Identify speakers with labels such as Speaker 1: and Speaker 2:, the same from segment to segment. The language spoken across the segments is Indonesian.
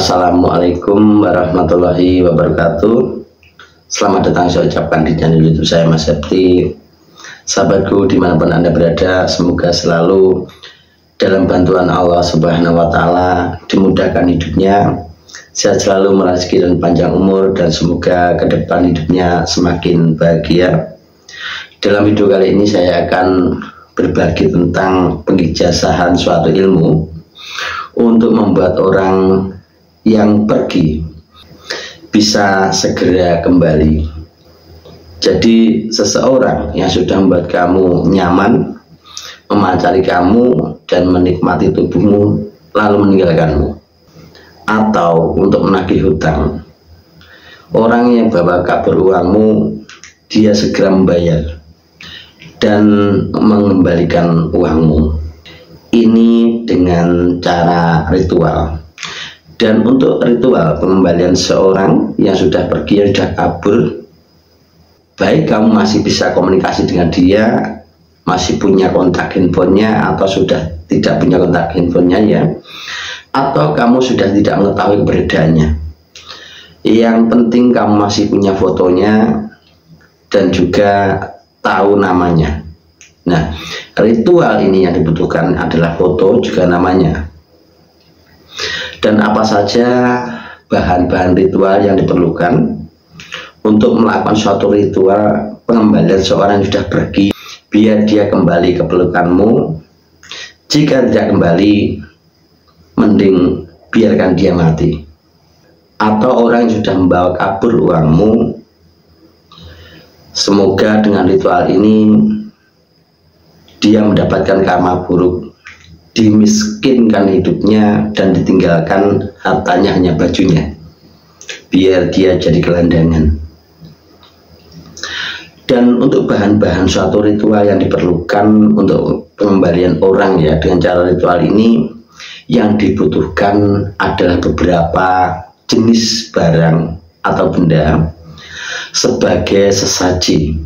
Speaker 1: Assalamualaikum warahmatullahi wabarakatuh. Selamat datang saya ucapkan di channel YouTube saya, Mas Septi. Sahabatku dimanapun Anda berada, semoga selalu dalam bantuan Allah Subhanahu wa Ta'ala, dimudahkan hidupnya, sehat selalu, murah rezeki dan panjang umur, dan semoga ke depan hidupnya semakin bahagia. Dalam video kali ini saya akan berbagi tentang pengijazahan suatu ilmu untuk membuat orang yang pergi bisa segera kembali. Jadi seseorang yang sudah membuat kamu nyaman, memacari kamu dan menikmati tubuhmu lalu meninggalkanmu, atau untuk menagih hutang, orang yang bawa kabur uangmu, dia segera membayar dan mengembalikan uangmu. Ini dengan cara ritual. Dan untuk ritual pengembalian seorang yang sudah pergi, yang sudah kabur, baik kamu masih bisa komunikasi dengan dia, masih punya kontak handphonenya, atau sudah tidak punya kontak handphonenya ya, atau kamu sudah tidak mengetahui keberadaannya, yang penting kamu masih punya fotonya dan juga tahu namanya. Nah, ritual ini yang dibutuhkan adalah foto juga namanya. Dan apa saja bahan-bahan ritual yang diperlukan untuk melakukan suatu ritual pengembalian seorang yang sudah pergi, biar dia kembali ke pelukanmu. Jika tidak kembali, mending biarkan dia mati. Atau orang yang sudah membawa kabur uangmu, semoga dengan ritual ini dia mendapatkan karma buruk, dimiskinkan hidupnya dan ditinggalkan hartanya, hanya bajunya, biar dia jadi gelandangan. Dan untuk bahan-bahan suatu ritual yang diperlukan untuk pengembalian orang ya dengan cara ritual ini, yang dibutuhkan adalah beberapa jenis barang atau benda sebagai sesaji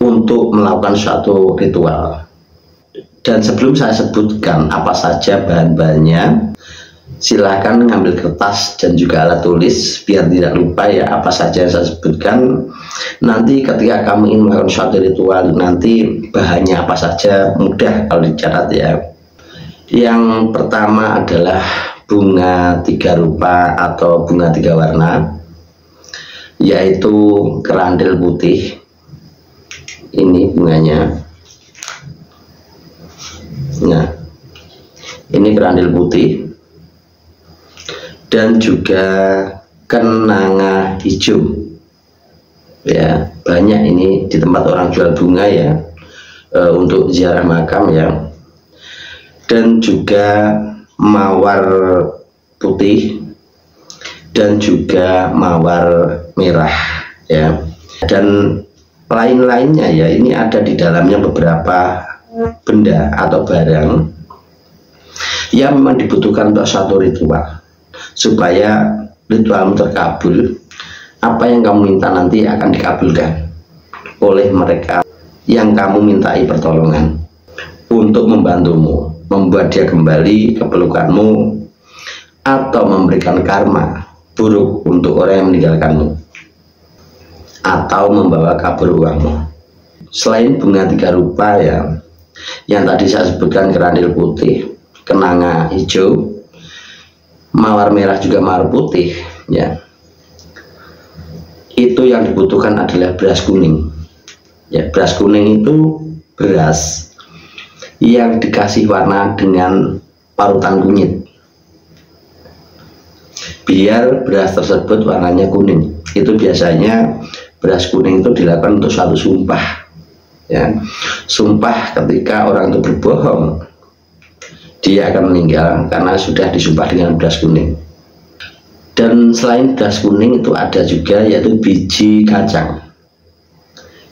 Speaker 1: untuk melakukan suatu ritual. Dan sebelum saya sebutkan apa saja bahan-bahannya, silahkan ngambil kertas dan juga alat tulis biar tidak lupa ya apa saja yang saya sebutkan. Nanti ketika kamu ingin melakukan suatu ritual, nanti bahannya apa saja mudah kalau dicatat ya. Yang pertama adalah bunga 3 rupa atau bunga 3 warna, yaitu kerandel putih. Ini bunganya. Nah, ini kerandel putih dan juga kenanga hijau ya, banyak ini di tempat orang jual bunga ya, untuk ziarah makam ya. Dan juga mawar putih dan juga mawar merah ya, dan lain-lainnya ya. Ini ada di dalamnya beberapa benda atau barang yang memang dibutuhkan untuk suatu ritual supaya ritualmu terkabul. Apa yang kamu minta nanti akan dikabulkan oleh mereka yang kamu mintai pertolongan untuk membantumu, membuat dia kembali ke pelukanmu, atau memberikan karma buruk untuk orang yang meninggalkanmu, atau membawa kabur uangmu. Selain bunga 3 rupa ya, yang tadi saya sebutkan, kerandil putih, kenanga hijau, mawar merah juga mawar putih ya, itu yang dibutuhkan adalah beras kuning ya. Beras kuning itu beras yang dikasih warna dengan parutan kunyit, biar beras tersebut warnanya kuning. Itu biasanya beras kuning itu dilakukan untuk suatu sumpah ya. Sumpah ketika orang itu berbohong, dia akan meninggal karena sudah disumpah dengan beras kuning. Dan selain beras kuning itu ada juga yaitu biji kacang.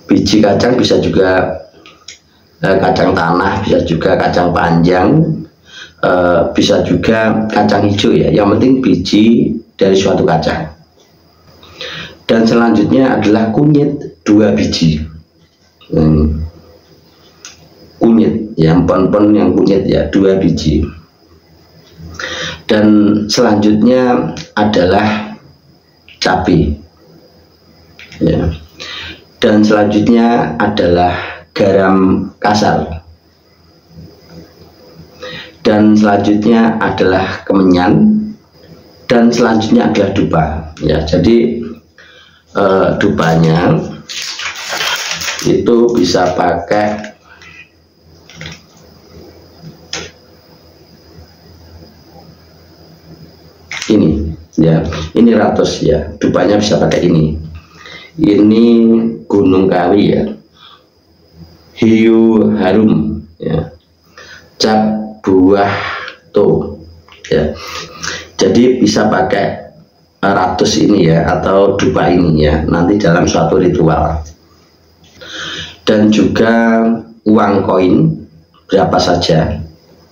Speaker 1: Biji kacang bisa juga kacang tanah, bisa juga kacang panjang, bisa juga kacang hijau ya. Yang penting biji dari suatu kacang. Dan selanjutnya adalah kunyit 2 biji. Kunyit yang pon-pon yang kunyit ya, 2 biji. Dan selanjutnya adalah cabai, ya. Dan selanjutnya adalah garam kasar. Dan selanjutnya adalah kemenyan. Dan selanjutnya adalah dupa, ya. Jadi dupanya itu bisa pakai ini, ya. Ini ratus, ya. Dupanya bisa pakai ini. Ini Gunung Kawi, ya. Hiu harum, ya. Cap buah to, ya. Jadi bisa pakai ratus ini, ya, atau dupa ini, ya, nanti dalam suatu ritual. Dan juga uang koin berapa saja,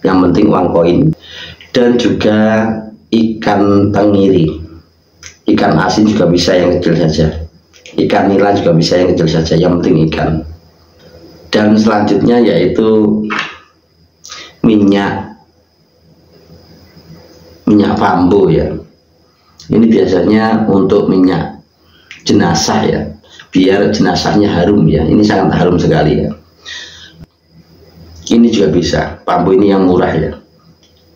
Speaker 1: yang penting uang koin. Dan juga ikan tenggiri, ikan asin juga bisa, yang kecil saja. Ikan nila juga bisa, yang kecil saja, yang penting ikan. Dan selanjutnya yaitu minyak bambu, ya. Ini biasanya untuk minyak jenazah, ya, biar jenazahnya harum, ya. Ini sangat harum sekali, ya. Ini juga bisa, bambu ini yang murah, ya.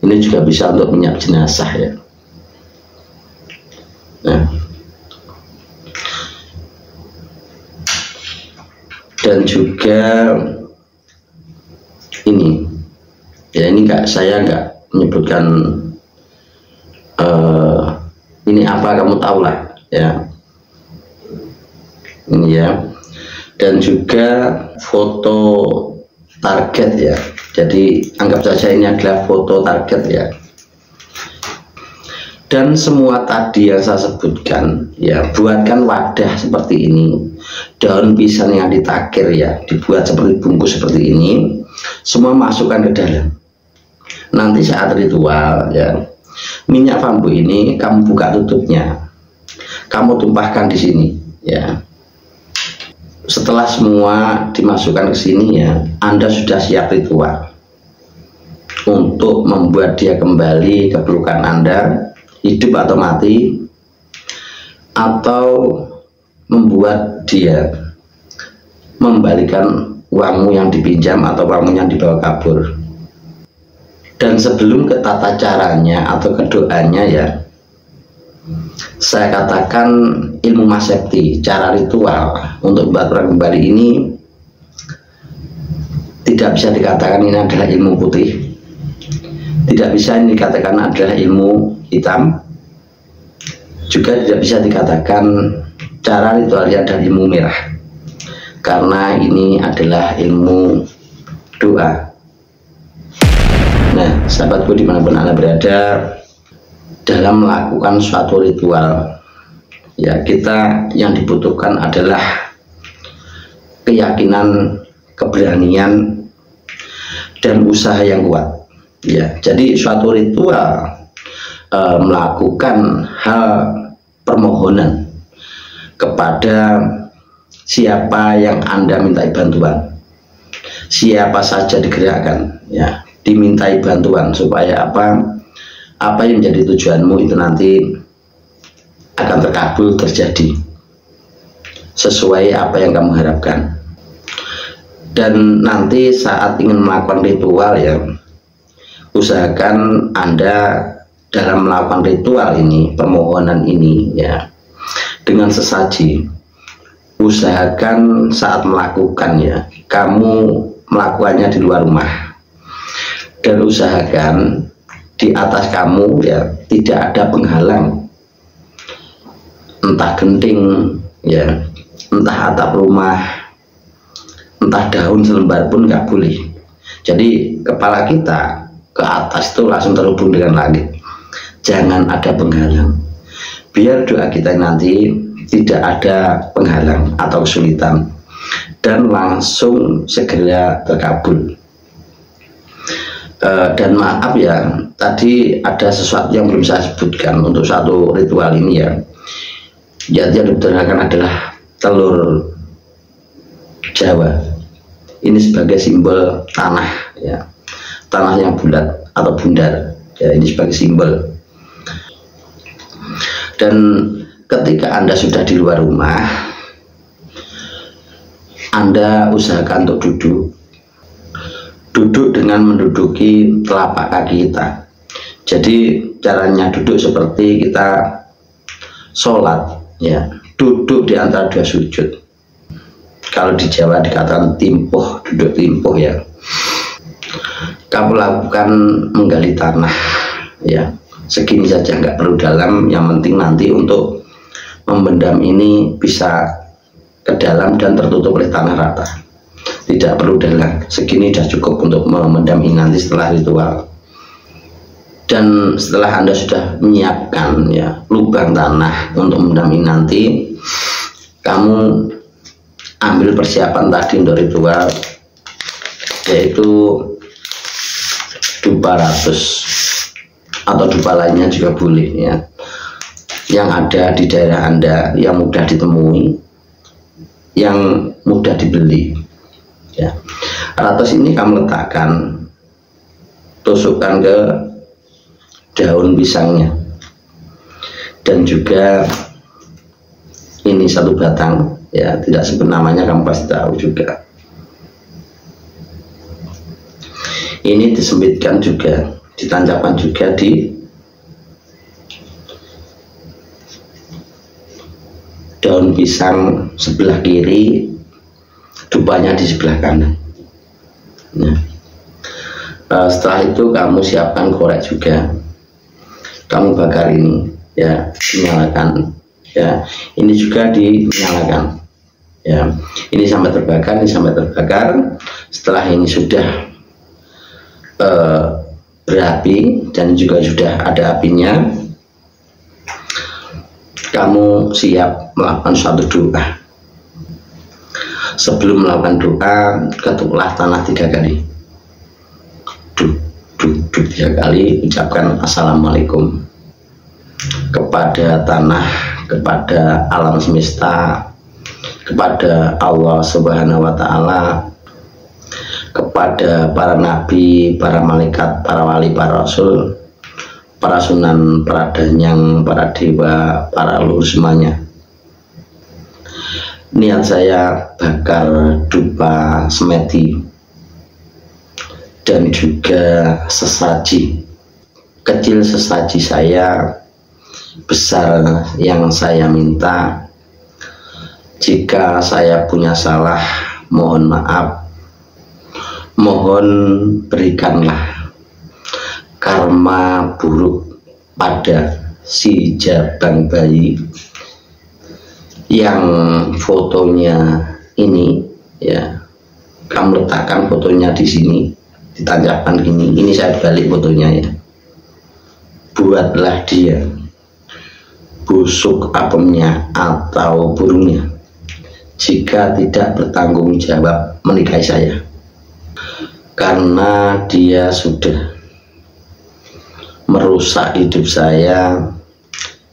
Speaker 1: Ini juga bisa untuk minyak jenazah, ya. Nah, dan juga ini, ya, ini saya nggak menyebutkan ini apa, kamu tahu lah, ya. Ini, ya. Dan juga foto target, ya. Jadi anggap saja ini adalah foto target, ya. Dan semua tadi yang saya sebutkan, ya, buatkan wadah seperti ini, daun pisang yang ditakir, ya, dibuat seperti bungkus seperti ini, semua masukkan ke dalam. Nanti saat ritual, ya, minyak bambu ini kamu buka tutupnya, kamu tumpahkan di sini, ya. Setelah semua dimasukkan ke sini, ya, Anda sudah siap ritual untuk membuat dia kembali ke pelukan Anda, hidup atau mati, atau membuat dia membalikan uangmu yang dipinjam atau uangmu yang dibawa kabur. Dan sebelum ke tata caranya atau ke doanya, ya, saya katakan ilmu masepti, cara ritual untuk membuat orang kembali ini tidak bisa dikatakan ini adalah ilmu putih, tidak bisa ini dikatakan adalah ilmu hitam, juga tidak bisa dikatakan cara ritualnya adalah ilmu merah, karena ini adalah ilmu doa. Nah, sahabatku dimanapun Anda berada, dalam melakukan suatu ritual, ya, kita yang dibutuhkan adalah keyakinan, keberanian, dan usaha yang kuat, ya. Jadi suatu ritual melakukan hal permohonan kepada siapa yang Anda mintai bantuan, siapa saja digerakkan, ya, dimintai bantuan supaya apa yang menjadi tujuanmu itu nanti akan terkabul, terjadi sesuai apa yang kamu harapkan. Dan nanti saat ingin melakukan ritual, ya, usahakan Anda dalam melakukan ritual ini, permohonan ini, ya, dengan sesaji, usahakan saat melakukan, ya, kamu melakukannya di luar rumah. Dan usahakan di atas kamu, ya, tidak ada penghalang, entah genting, ya, entah atap rumah, entah daun selembar pun nggak boleh. Jadi kepala kita ke atas itu langsung terhubung dengan langit, jangan ada penghalang, biar doa kita nanti tidak ada penghalang atau kesulitan dan langsung segera terkabul. Dan maaf, ya, tadi ada sesuatu yang belum saya sebutkan untuk satu ritual ini, ya. Yang digunakan adalah telur Jawa. Ini sebagai simbol tanah, ya, tanah yang bulat atau bundar. ya, ini sebagai simbol. Dan ketika Anda sudah di luar rumah, Anda usahakan untuk duduk dengan menduduki telapak kaki kita. Jadi caranya duduk seperti kita sholat, ya, duduk di antara dua sujud. Kalau di Jawa dikatakan timpuh, duduk timpuh, ya. Kamu lakukan menggali tanah, ya, segini saja, nggak perlu dalam. Yang penting nanti untuk membendam ini bisa ke dalam dan tertutup oleh tanah rata. Tidak perlu dalam, segini sudah cukup untuk memendam ini nanti setelah ritual. Dan setelah Anda sudah menyiapkan, ya, lubang tanah untuk memendam ini nanti, kamu ambil persiapan tadi untuk ritual, yaitu dupa ratus atau dupa lainnya juga boleh, ya, yang ada di daerah Anda, yang mudah ditemui, yang mudah dibeli, ya. Ratus ini kamu letakkan, tusukkan ke daun pisangnya, dan juga ini satu batang, ya, tidak sebut namanya, kamu pasti tahu juga. Ini disempitkan juga, ditancapkan juga di daun pisang sebelah kiri, dupanya di sebelah kanan. Nah, setelah itu kamu siapkan korek juga, kamu bakar ini, ya, dinyalakan, ya, ini juga dinyalakan, ya, ini sampai terbakar, ini sampai terbakar. Setelah ini sudah berapi dan juga sudah ada apinya, kamu siap melakukan suatu doa. Sebelum melakukan doa, ketuklah tanah 3 kali, duk 3 kali, ucapkan assalamualaikum kepada tanah, kepada alam semesta, kepada Allah Subhanahu wa Ta'ala, kepada para nabi, para malaikat, para wali, para rasul, para sunan, para danyang, para dewa, para leluhur semuanya. Niat saya bakar dupa semedi dan juga sesaji. Kecil sesaji saya, besar yang saya minta. Jika saya punya salah, mohon maaf. Mohon berikanlah karma buruk pada si jabang bayi yang fotonya ini, ya, kamu letakkan fotonya di sini, ditancapkan ini saya balik fotonya, ya. Buatlah dia busuk apemnya atau burungnya jika tidak bertanggung jawab menikahi saya, karena dia sudah merusak hidup saya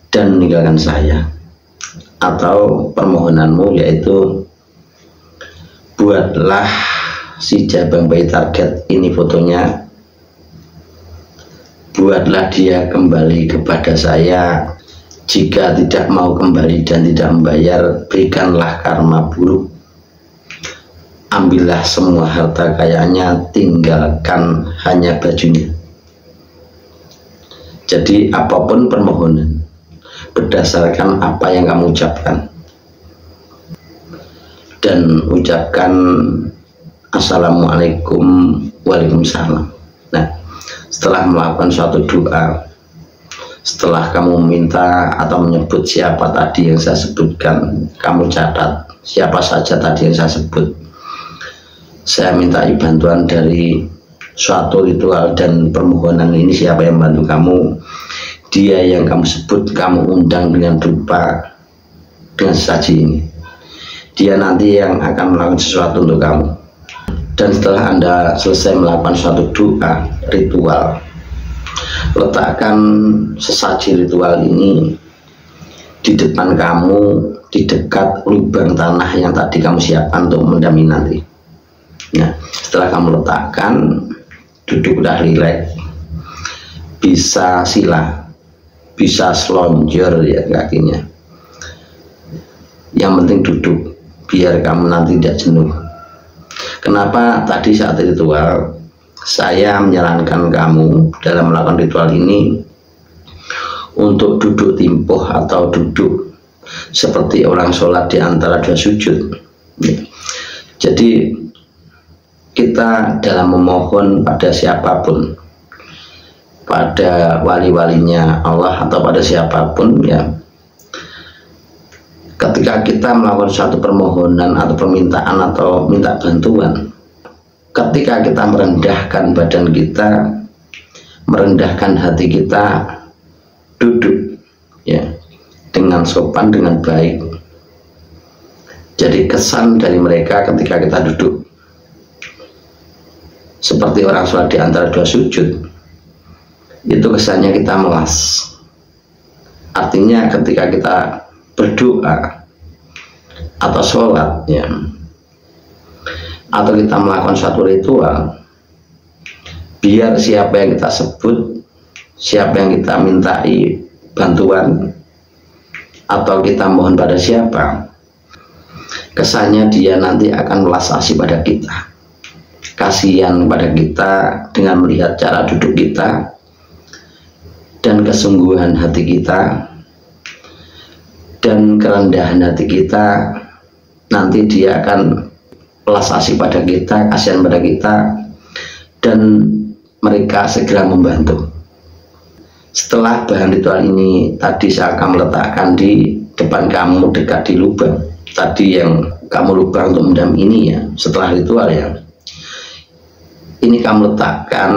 Speaker 1: dan meninggalkan saya. Atau permohonanmu yaitu buatlah si jabang bayi target ini fotonya, buatlah dia kembali kepada saya. Jika tidak mau kembali dan tidak membayar, berikanlah karma buruk. Ambillah semua harta kekayaannya, tinggalkan hanya bajunya. Jadi apapun permohonan, berdasarkan apa yang kamu ucapkan, dan ucapkan assalamualaikum, waalaikumsalam. Nah, setelah melakukan suatu doa, setelah kamu meminta atau menyebut siapa tadi yang saya sebutkan, kamu catat siapa saja tadi yang saya sebut. Saya minta bantuan dari suatu ritual dan permohonan ini, siapa yang bantu kamu, dia yang kamu sebut, kamu undang dengan dupa, dengan sesaji ini. Dia nanti yang akan melakukan sesuatu untuk kamu. Dan setelah Anda selesai melakukan suatu doa ritual, letakkan sesaji ritual ini di depan kamu, di dekat lubang tanah yang tadi kamu siapkan untuk mendami nanti. Nah, setelah kamu letakkan, duduklah rileks, bisa sila, bisa selonjor ya kakinya. Yang penting duduk, biar kamu nanti tidak jenuh. Kenapa tadi saat ritual saya menyarankan kamu dalam melakukan ritual ini untuk duduk timpuh atau duduk seperti orang sholat di antara dua sujud. Jadi kita dalam memohon pada siapapun, pada wali-walinya Allah atau pada siapapun ya, ketika kita melakukan suatu permohonan atau permintaan atau minta bantuan, ketika kita merendahkan badan kita, merendahkan hati kita, duduk ya dengan sopan, dengan baik. Jadi kesan dari mereka ketika kita duduk seperti orang sholat di antara dua sujud, itu kesannya kita melas. Artinya ketika kita berdoa atau sholat ya, atau kita melakukan suatu ritual, biar siapa yang kita sebut, siapa yang kita mintai bantuan, atau kita mohon pada siapa, kesannya dia nanti akan melas asih pada kita, kasihan pada kita dengan melihat cara duduk kita dan kesungguhan hati kita dan kerendahan hati kita. Nanti dia akan belas asih pada kita, kasihan pada kita, dan mereka segera membantu. Setelah bahan ritual ini tadi saya akan meletakkan di depan kamu dekat di lubang tadi yang kamu lubang untuk mendam ini ya, setelah ritual ya, ini kamu letakkan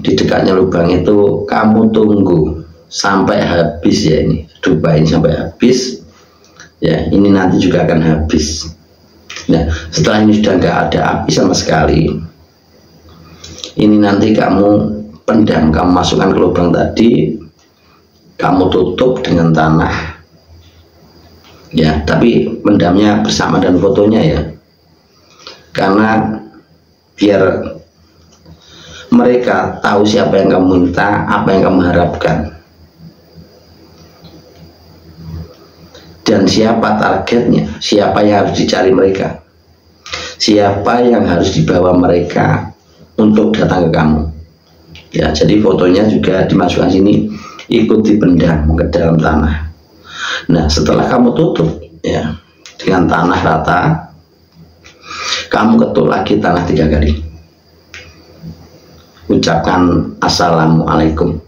Speaker 1: di dekatnya lubang itu, kamu tunggu sampai habis ya, ini dupa ini sampai habis ya, ini nanti juga akan habis. Nah, setelah ini sudah nggak ada api sama sekali, ini nanti kamu pendam, kamu masukkan ke lubang tadi, kamu tutup dengan tanah ya, tapi pendamnya bersama dan fotonya ya, karena biar mereka tahu siapa yang kamu minta, apa yang kamu harapkan, dan siapa targetnya, siapa yang harus dicari mereka, siapa yang harus dibawa mereka untuk datang ke kamu ya. Jadi fotonya juga dimasukkan sini, ikut dipendam ke dalam tanah. Nah, setelah kamu tutup ya dengan tanah rata, kamu ketuk lagi tanah 3 kali, ucapkan assalamualaikum.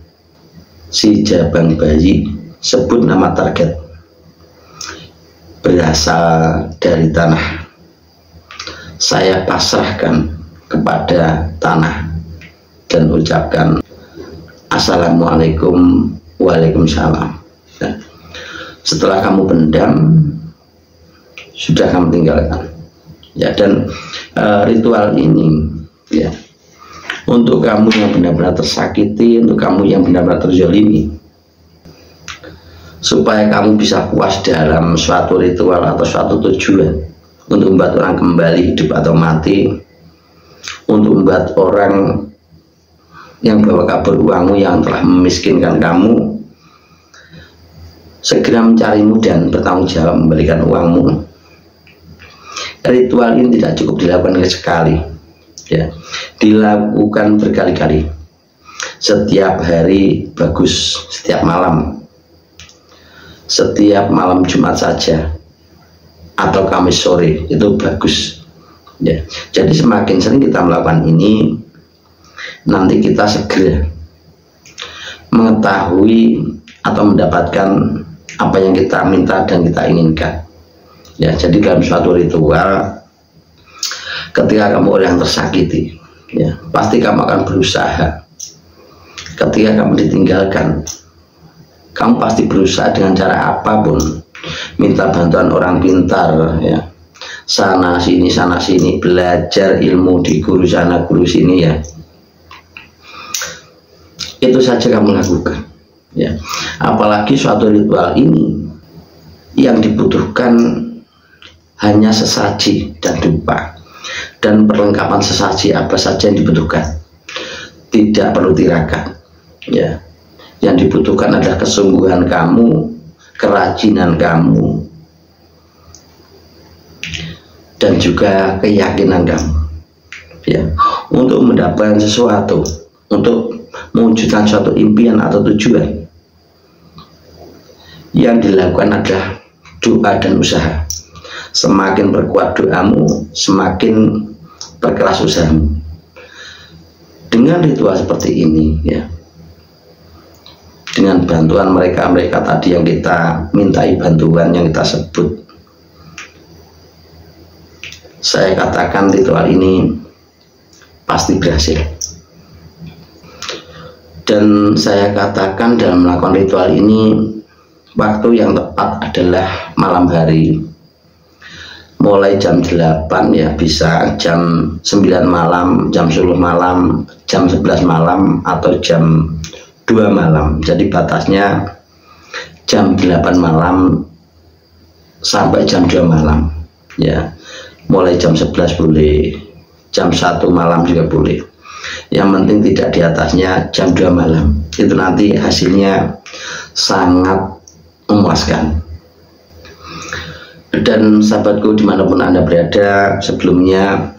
Speaker 1: Si jabang bayi sebut nama target berasal dari tanah, saya pasrahkan kepada tanah, dan ucapkan assalamualaikum. Waalaikumsalam. Nah, setelah kamu pendam, sudah kamu tinggalkan ya. Dan ritual ini ya untuk kamu yang benar-benar tersakiti, untuk kamu yang benar-benar terzalimi, supaya kamu bisa puas dalam suatu ritual atau suatu tujuan, untuk membuat orang kembali hidup atau mati, untuk membuat orang yang bawa kabur uangmu, yang telah memiskinkan kamu, segera mencarimu dan bertanggung jawab memberikan uangmu. Ritual ini tidak cukup dilakukan sekali ya, dilakukan berkali-kali, setiap hari bagus, setiap malam Jumat saja atau Kamis sore itu bagus ya. Jadi semakin sering kita melakukan ini, nanti kita segera mengetahui atau mendapatkan apa yang kita minta dan kita inginkan ya. Jadi dalam suatu ritual, ketika kamu orang yang tersakiti ya, pasti kamu akan berusaha. Ketika kamu ditinggalkan, kamu pasti berusaha dengan cara apapun, minta bantuan orang pintar ya, sana sini belajar ilmu di guru sana guru sini ya, itu saja kamu lakukan ya. Apalagi suatu ritual ini yang dibutuhkan hanya sesaji dan dupa, dan perlengkapan sesaji apa saja yang dibutuhkan, tidak perlu tirakat ya. Yang dibutuhkan adalah kesungguhan kamu, kerajinan kamu, dan juga keyakinan kamu, ya, untuk mendapatkan sesuatu, untuk mewujudkan suatu impian atau tujuan. Yang dilakukan adalah doa dan usaha. Semakin berkuat doamu, semakin berkeras usahamu. Dengan ritual seperti ini, ya, dengan bantuan mereka tadi yang kita mintai bantuan, yang kita sebut, saya katakan ritual ini pasti berhasil. Dan saya katakan dalam melakukan ritual ini, waktu yang tepat adalah malam hari, mulai jam 8, ya, bisa jam 9 malam, jam 10 malam, jam 11 malam, atau jam 2 malam. Jadi batasnya jam 8 malam sampai jam 2 malam, ya. Mulai jam 11 boleh, jam 1 malam juga boleh. Yang penting tidak di atasnya jam 2 malam. Itu nanti hasilnya sangat memuaskan. Dan sahabatku dimanapun Anda berada, sebelumnya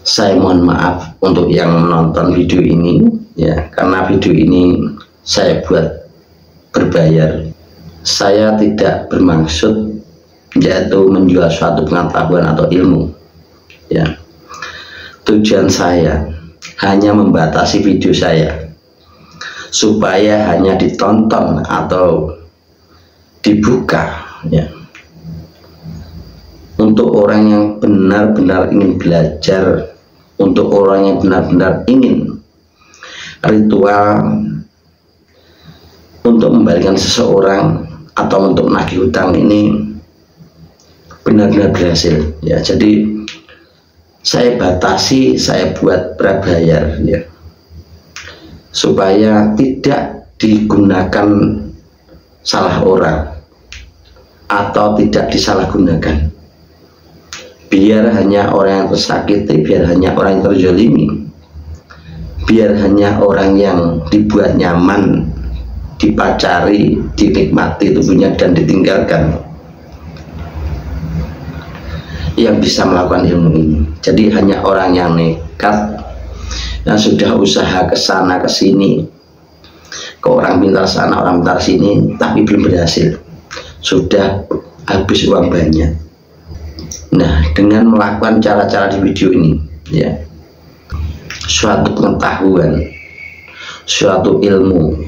Speaker 1: saya mohon maaf untuk yang menonton video ini, ya, karena video ini saya buat berbayar. Saya tidak bermaksud yaitu menjual suatu pengetahuan atau ilmu, ya. Tujuan saya hanya membatasi video saya supaya hanya ditonton atau dibuka, ya, untuk orang yang benar-benar ingin belajar, untuk orang yang benar-benar ingin ritual untuk membalikan seseorang atau untuk nagih hutang ini benar-benar berhasil, ya. Jadi saya batasi, saya buat prabayar, ya, supaya tidak digunakan salah orang atau tidak disalahgunakan, biar hanya orang yang tersakiti, biar hanya orang yang terzalimi, biar hanya orang yang dibuat nyaman, dipacari, dinikmati tubuhnya dan ditinggalkan yang bisa melakukan ilmu ini. Jadi hanya orang yang nekat, yang sudah usaha ke sana ke sini, ke orang pintar sana orang pintar sini, tapi belum berhasil, sudah habis uang banyak. Nah, dengan melakukan cara-cara di video ini, ya, suatu pengetahuan, suatu ilmu,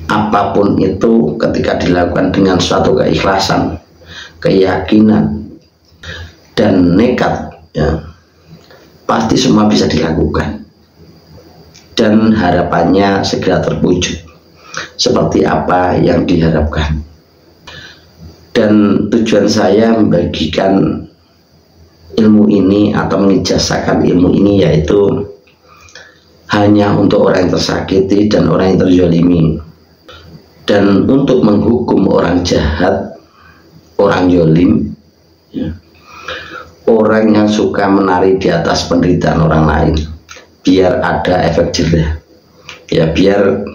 Speaker 1: apapun itu, ketika dilakukan dengan suatu keikhlasan, keyakinan, dan nekat, ya, pasti semua bisa dilakukan dan harapannya segera terwujud seperti apa yang diharapkan. Dan tujuan saya membagikan ilmu ini atau mengijazahkan ilmu ini yaitu hanya untuk orang yang tersakiti dan orang yang terzalimi, dan untuk menghukum orang jahat, orang zalim, ya, orang yang suka menari di atas penderitaan orang lain, biar ada efek jerah, ya, biar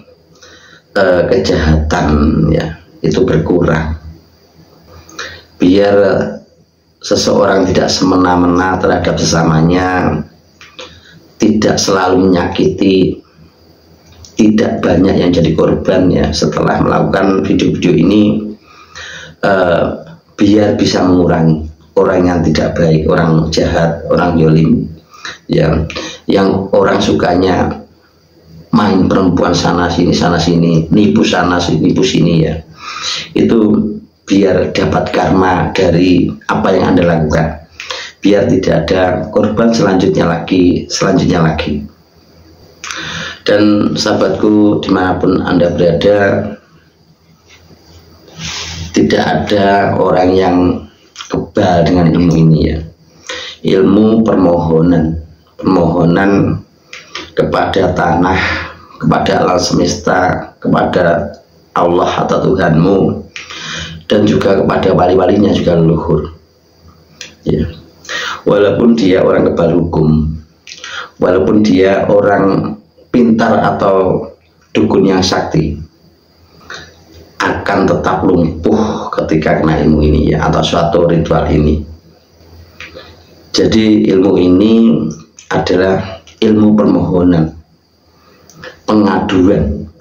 Speaker 1: kejahatan, ya, itu berkurang, biar seseorang tidak semena-mena terhadap sesamanya, tidak selalu menyakiti, tidak banyak yang jadi korban, ya. Setelah melakukan video-video ini, biar bisa mengurangi orang yang tidak baik, orang jahat, orang zalim, ya, yang orang sukanya main perempuan sana sini, nipu sana sini, nipu sini, ya. Itu biar dapat karma dari apa yang Anda lakukan, biar tidak ada korban selanjutnya lagi. Dan sahabatku dimanapun Anda berada, tidak ada orang yang kebal dengan ilmu ini, ya. Ilmu permohonan kepada tanah, kepada alam semesta, kepada Allah atau Tuhanmu, dan juga kepada wali-walinya juga leluhur, ya. Walaupun dia orang kebal hukum, walaupun dia orang pintar atau dukun yang sakti akan tetap lumpuh ketika kena ilmu ini ya, atau suatu ritual ini. Jadi ilmu ini adalah ilmu permohonan, pengaduan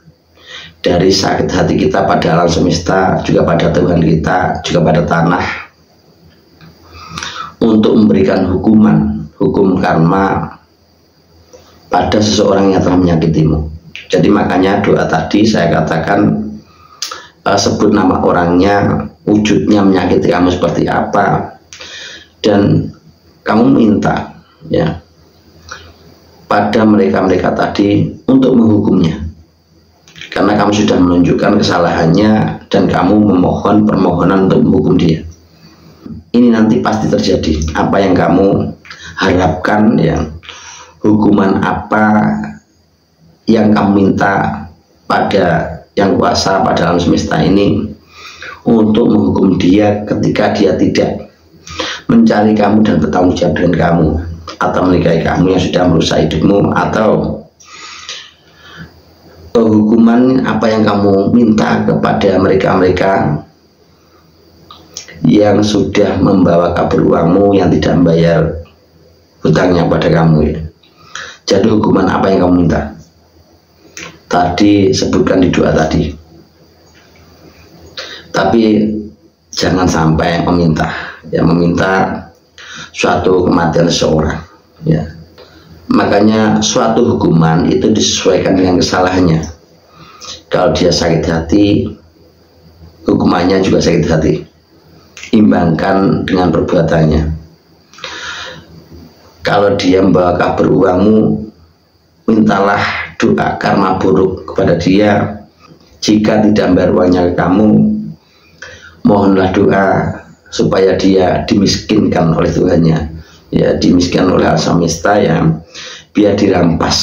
Speaker 1: dari sakit hati kita pada alam semesta, juga pada Tuhan kita, juga pada tanah, untuk memberikan hukum karma pada seseorang yang telah menyakitimu. Jadi makanya doa tadi saya katakan, sebut nama orangnya, wujudnya menyakiti kamu seperti apa, dan kamu minta ya pada mereka tadi untuk menghukumnya, karena kamu sudah menunjukkan kesalahannya dan kamu memohon permohonan untuk menghukum dia. Ini nanti pasti terjadi apa yang kamu harapkan ya, hukuman apa yang kamu minta pada yang kuasa pada alam semesta ini untuk menghukum dia ketika dia tidak mencari kamu dan bertanggung jawab dengan kamu, atau menikahi kamu yang sudah merusak hidupmu, atau hukuman apa yang kamu minta kepada mereka yang sudah membawa kabur uangmu, yang tidak membayar hutangnya pada kamu ya. Jadi hukuman apa yang kamu minta tadi sebutkan di doa tadi, tapi jangan sampai meminta suatu kematian seseorang ya. Makanya suatu hukuman itu disesuaikan dengan kesalahannya. Kalau dia sakit hati, hukumannya juga sakit hati, imbangkan dengan perbuatannya. Kalau dia membawa kabur uangmu, mintalah doa karma buruk kepada dia. Jika tidak membayar uangnya ke kamu, mohonlah doa supaya dia dimiskinkan oleh Tuhannya ya, dimiskinkan oleh alam semesta ya, biar dirampas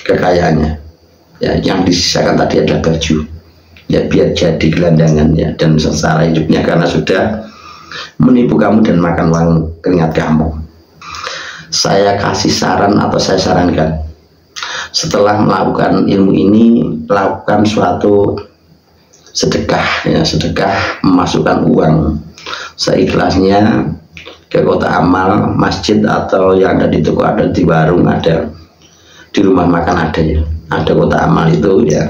Speaker 1: kekayaannya ya. Yang disisakan tadi adalah baju ya, biar jadi gelandangan ya, dan sengsara hidupnya karena sudah menipu kamu dan makan uang keringat kamu. Saya kasih saran atau saya sarankan, setelah melakukan ilmu ini, lakukan suatu sedekah ya, sedekah memasukkan uang seikhlasnya ke kotak amal, masjid, atau yang ada di toko, ada di warung, ada di rumah makan, ada ya, ada kotak amal itu ya,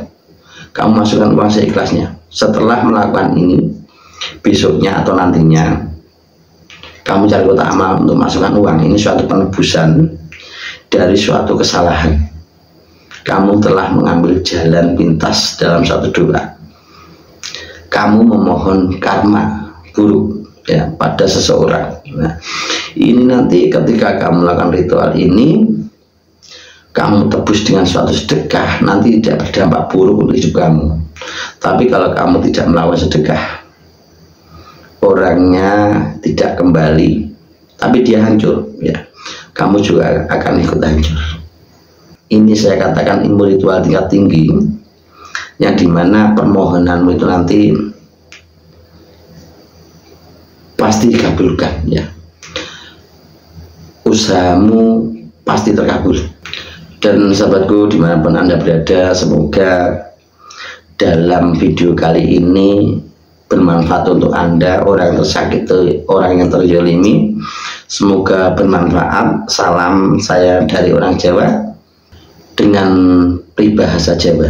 Speaker 1: kamu masukkan uang seikhlasnya. Setelah melakukan ini, besoknya atau nantinya kamu cari kotak amal untuk masukkan uang. Ini suatu penebusan dari suatu kesalahan. Kamu telah mengambil jalan pintas dalam suatu doa. Kamu memohon karma buruk ya pada seseorang. Nah, ini nanti ketika kamu melakukan ritual ini, kamu tebus dengan suatu sedekah, nanti tidak berdampak buruk untuk hidup kamu. Tapi kalau kamu tidak melakukan sedekah, orangnya tidak kembali, tapi dia hancur ya, kamu juga akan ikut hancur. Ini saya katakan ilmu ritual tingkat tinggi, yang dimana permohonanmu itu nanti pasti dikabulkan ya, usahamu pasti terkabul. Dan sahabatku dimanapun Anda berada, semoga dalam video kali ini bermanfaat untuk Anda, orang yang tersakiti, orang yang terzalimi. Semoga bermanfaat. Salam saya dari orang Jawa dengan peribahasa Jawa,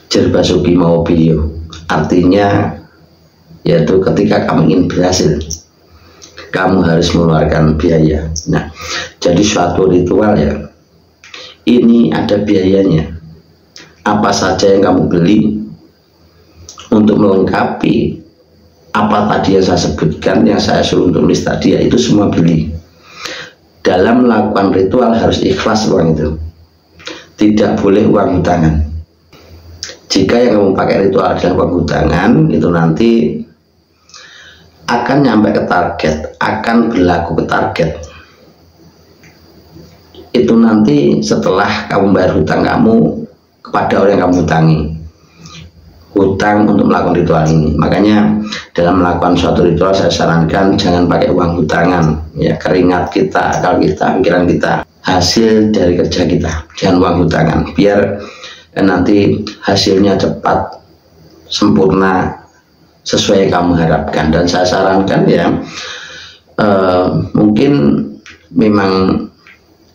Speaker 1: Jerbasuki mau biyo, artinya yaitu ketika kamu ingin berhasil, kamu harus mengeluarkan biaya. Nah, jadi suatu ritual ya, ini ada biayanya. Apa saja yang kamu beli untuk melengkapi apa tadi yang saya sebutkan, yang saya suruh tulis tadi ya, itu semua beli. Dalam melakukan ritual harus ikhlas uang itu, tidak boleh uang hutangan. Jika yang kamu pakai ritual adalah uang hutangan, itu nanti akan nyampe ke target, akan berlaku ke target. Itu nanti setelah kamu bayar hutang kamu kepada orang yang kamu hutangi, hutang untuk melakukan ritual ini. Makanya dalam melakukan suatu ritual saya sarankan jangan pakai uang hutangan ya, keringat kita, akal kita, pikiran kita hasil dari kerja kita, jangan uang hutangan, biar nanti hasilnya cepat, sempurna, sesuai yang kamu harapkan. Dan saya sarankan ya, mungkin memang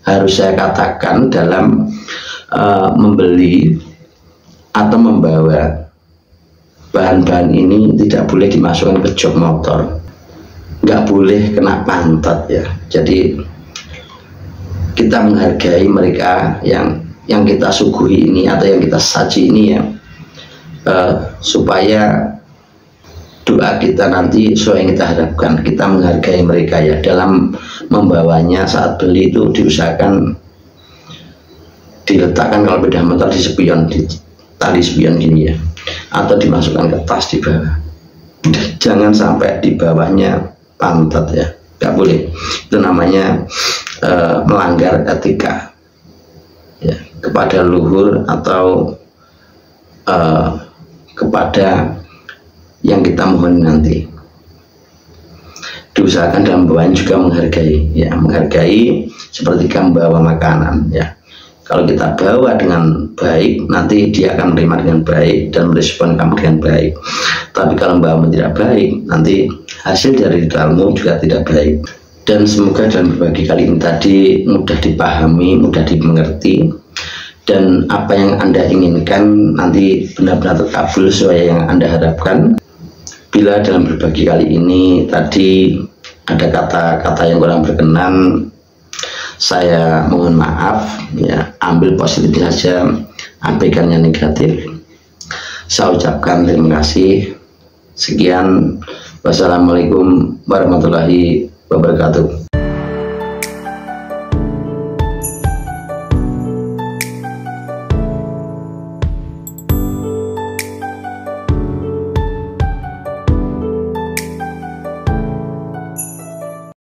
Speaker 1: harus saya katakan dalam membeli atau membawa bahan-bahan ini tidak boleh dimasukkan ke jok motor, nggak boleh kena pantat ya. Jadi kita menghargai mereka yang kita suguhi ini atau yang kita saji ini ya, supaya doa kita nanti sesuai yang kita harapkan. Kita menghargai mereka ya, dalam membawanya. Saat beli itu diusahakan diletakkan kalau beda motor di spion, di tali spion gini ya, atau dimasukkan ke tas di bawah. Jangan sampai di bawahnya pantat ya, nggak boleh. Itu namanya melanggar etika ya, kepada luhur atau kepada yang kita mohon nanti. Diusahakan dalam bawaan juga menghargai ya, menghargai seperti membawa makanan ya. Kalau kita bawa dengan baik, nanti dia akan menerima dengan baik dan merespon kamu dengan baik. Tapi kalau membawa tidak baik, nanti hasil dari ritualmu juga tidak baik. Dan semoga dalam berbagi kali ini tadi mudah dipahami, mudah dimengerti, dan apa yang Anda inginkan nanti benar-benar terkabul sesuai yang Anda harapkan. Bila dalam berbagi kali ini tadi ada kata-kata yang kurang berkenan, saya mohon maaf ya, ambil positif saja, abaikan yang negatif. Saya ucapkan terima kasih. Sekian, wassalamualaikum warahmatullahi wabarakatuh.